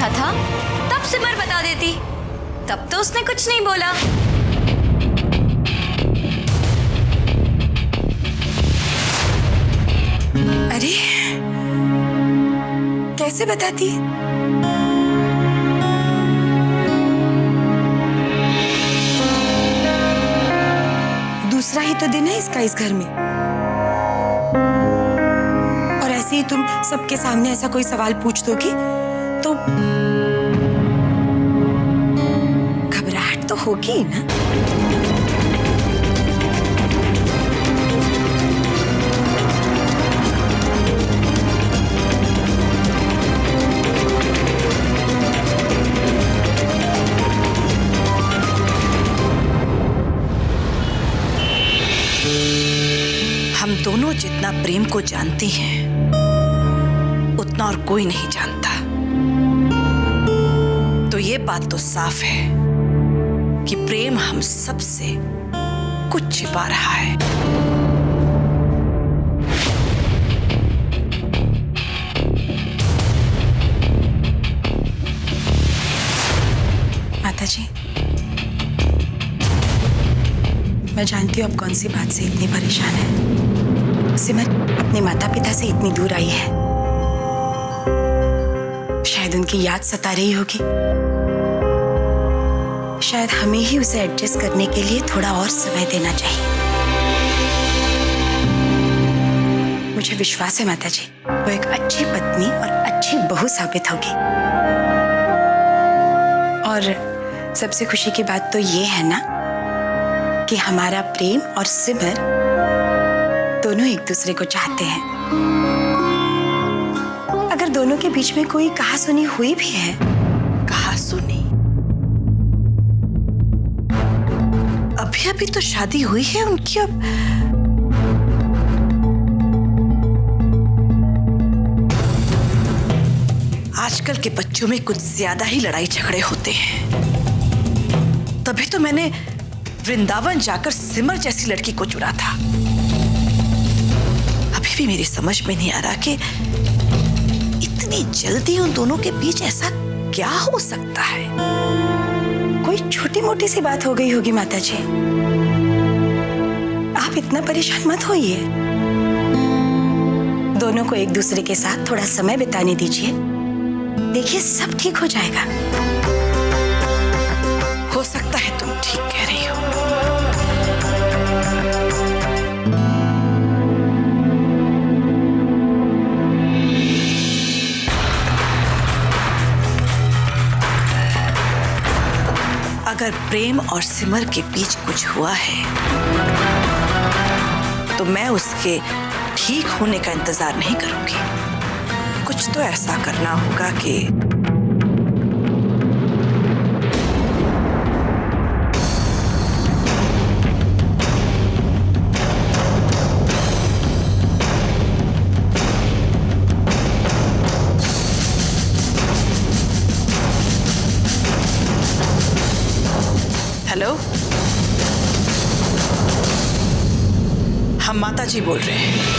पूछा था तब सिमर बता देती, तब तो उसने कुछ नहीं बोला। अरे कैसे बताती? दूसरा ही तो दिन है इसका इस घर में, और ऐसे ही तुम सबके सामने ऐसा कोई सवाल पूछ दोगी तो घबराहट तो होगी ही ना। हम दोनों जितना प्रेम को जानती हैं, उतना और कोई नहीं जानता। तो ये बात तो साफ है कि प्रेम हम सबसे कुछ छिपा रहा है। माताजी, मैं जानती हूँ आप कौन सी बात से इतनी परेशान है। सिमर अपने माता पिता से इतनी दूर आई है, शायद उनकी याद सता रही होगी। शायद हमें ही उसे एडजस्ट करने के लिए थोड़ा और समय देना चाहिए। मुझे विश्वास है माताजी, वो एक अच्छी पत्नी और अच्छी बहू साबित होगी। और सबसे खुशी की बात तो ये है ना कि हमारा प्रेम और सिमर दोनों एक दूसरे को चाहते हैं। अगर दोनों के बीच में कोई कहासुनी हुई भी है, कहासुनी? अभी अभी तो शादी हुई है उनकी। अब आजकल के बच्चों में कुछ ज्यादा ही लड़ाई झगड़े होते हैं। तभी तो मैंने वृंदावन जाकर सिमर जैसी लड़की को चुना था। अभी भी मेरी समझ में नहीं आ रहा कि इतनी जल्दी उन दोनों के बीच ऐसा क्या हो सकता है। कोई छोटी मोटी सी बात हो गई होगी माताजी, आप इतना परेशान मत होइए। दोनों को एक दूसरे के साथ थोड़ा समय बिताने दीजिए, देखिए सब ठीक हो जाएगा। हो सकता है तुम ठीक कह रही हो। अगर प्रेम और सिमर के बीच कुछ हुआ है तो मैं उसके ठीक होने का इंतजार नहीं करूंगी। कुछ तो ऐसा करना होगा कि हेलो, हम माताजी बोल रहे हैं।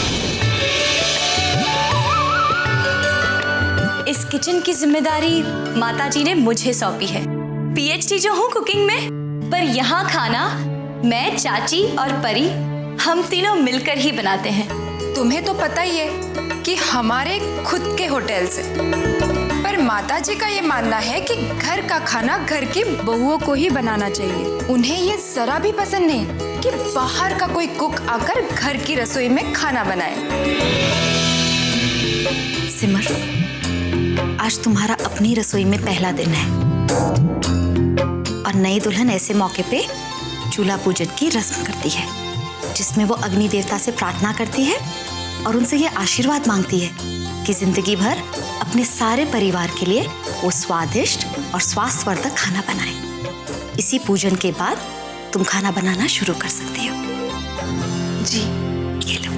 इस किचन की जिम्मेदारी माताजी ने मुझे सौंपी है। पीएचडी जो हूँ कुकिंग में, पर यहाँ खाना मैं, चाची और परी हम तीनों मिलकर ही बनाते हैं। तुम्हें तो पता ही है कि हमारे खुद के होटल से, पर माताजी का ये मानना है कि घर का खाना घर की बहुओं को ही बनाना चाहिए। उन्हें ये जरा भी पसंद नहीं कि बाहर का कोई कुक आकर घर की रसोई में खाना बनाए। सिमर, आज तुम्हारा अपनी रसोई में पहला दिन है और नई दुल्हन ऐसे मौके पे चूल्हा पूजन की रस्म करती है, जिसमें वो अग्नि देवता से प्रार्थना करती है और उनसे ये आशीर्वाद मांगती है कि जिंदगी भर अपने सारे परिवार के लिए वो स्वादिष्ट और स्वास्थ्यवर्धक खाना बनाए। इसी पूजन के बाद तुम खाना बनाना शुरू कर सकती हो। जी, ये लो।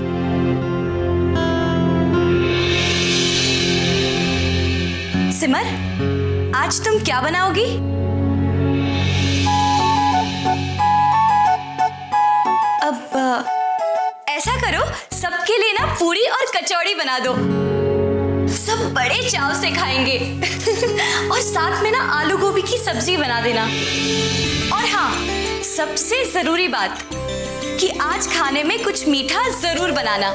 सिमर, आज तुम क्या बनाओगी? अब ऐसा करो, सबके लिए ना पूरी और कचौड़ी बना दो। सब सब बड़े चाव से खाएंगे। और साथ में ना आलू गोभी की सब्जी बना देना। और हाँ, सबसे जरूरी बात कि आज खाने में कुछ मीठा जरूर बनाना,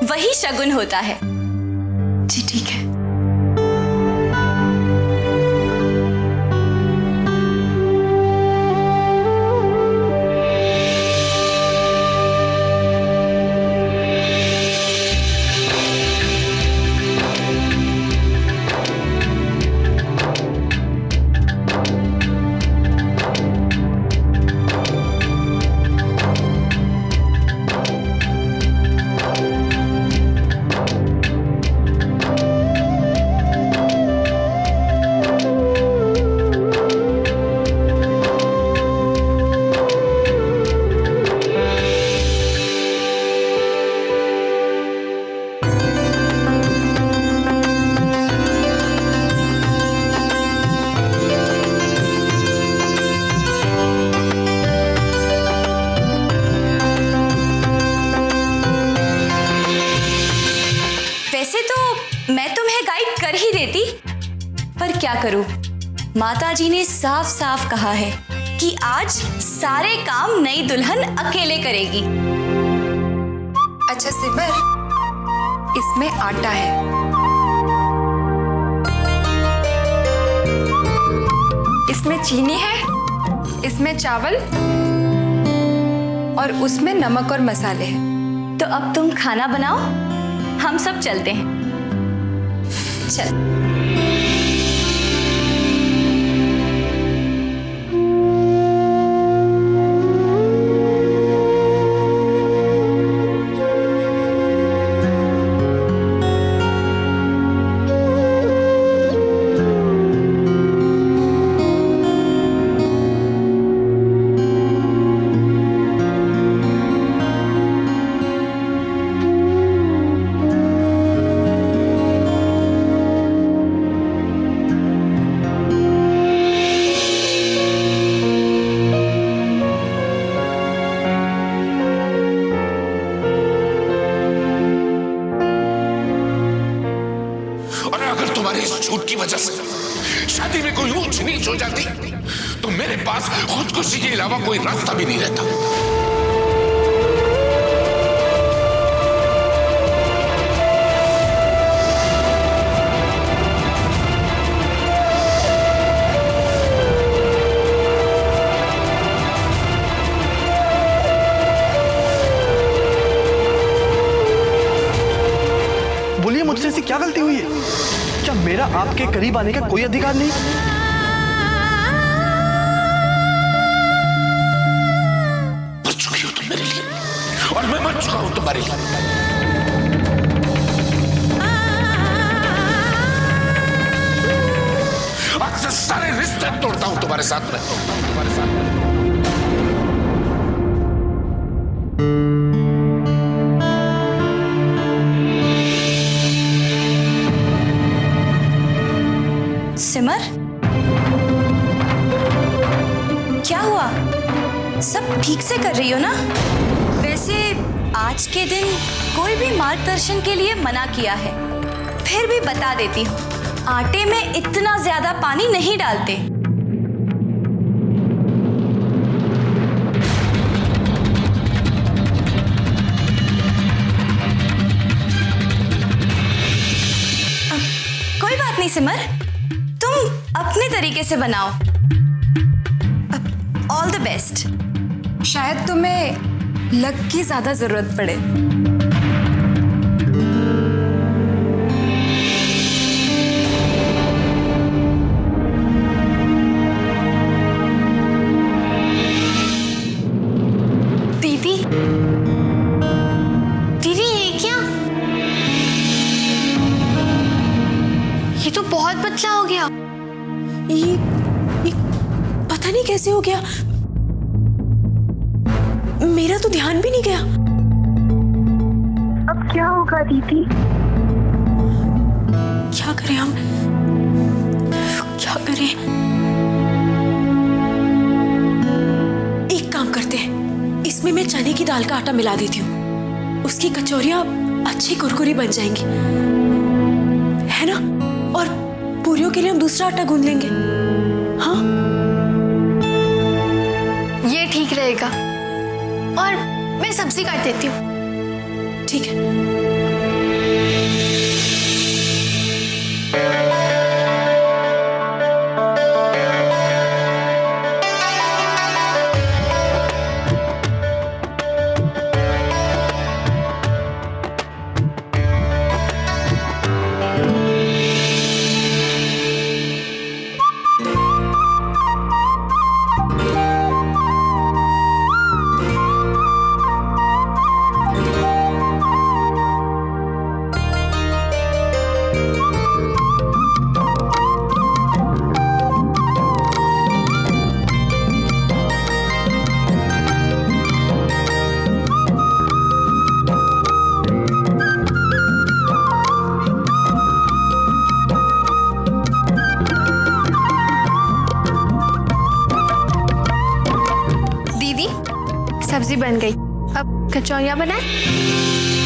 वही शगुन होता है। जी ठीक है। वैसे तो मैं तुम्हें गाइड कर ही देती, पर क्या करूं, माता जी ने साफ साफ कहा है कि आज सारे काम नई दुल्हन अकेले करेगी। अच्छा सिमर, इसमें आटा है, इसमें चीनी है, इसमें चावल और उसमें नमक और मसाले हैं। तो अब तुम खाना बनाओ, हम सब चलते हैं। चल। झूठ की वजह से शादी में कोई ऊंच नीच हो जाती तो मेरे पास खुदकुशी के अलावा कोई रास्ता भी नहीं रहता। बोलिए, मुझसे ऐसी क्या गलती हुई है? क्या मेरा आपके करीब आने का कोई अधिकार नहीं? मर चुकी हो तुम मेरे लिए और मैं मर चुका हूं तुम्हारे लिए। आज से सारे रिश्ते तोड़ता हूं तुम्हारे साथ में। सिमर, क्या हुआ? सब ठीक से कर रही हो ना? वैसे आज के दिन कोई भी मार्गदर्शन के लिए मना किया है, फिर भी बता देती हूँ, आटे में इतना ज्यादा पानी नहीं डालते। कोई बात नहीं सिमर, तुम अपने तरीके से बनाओ। All the best. शायद तुम्हें लक की ज्यादा जरूरत पड़े। दीदी, दीदी ये क्या? ये तो बहुत पतला हो गया। ये पता नहीं कैसे हो गया, मेरा तो ध्यान भी नहीं गया। अब क्या होगा दीदी? क्या करें हम, क्या करें? एक काम करते हैं, इसमें मैं चने की दाल का आटा मिला देती हूँ, उसकी कचौरियां अच्छी कुरकुरी बन जाएंगी, है ना? पूरियों के लिए हम दूसरा आटा गूंद लेंगे। हाँ, ये ठीक रहेगा। और मैं सब्जी काट देती हूँ। ठीक है। सब्जी बन गई, अब कचौरियाँ बनाए।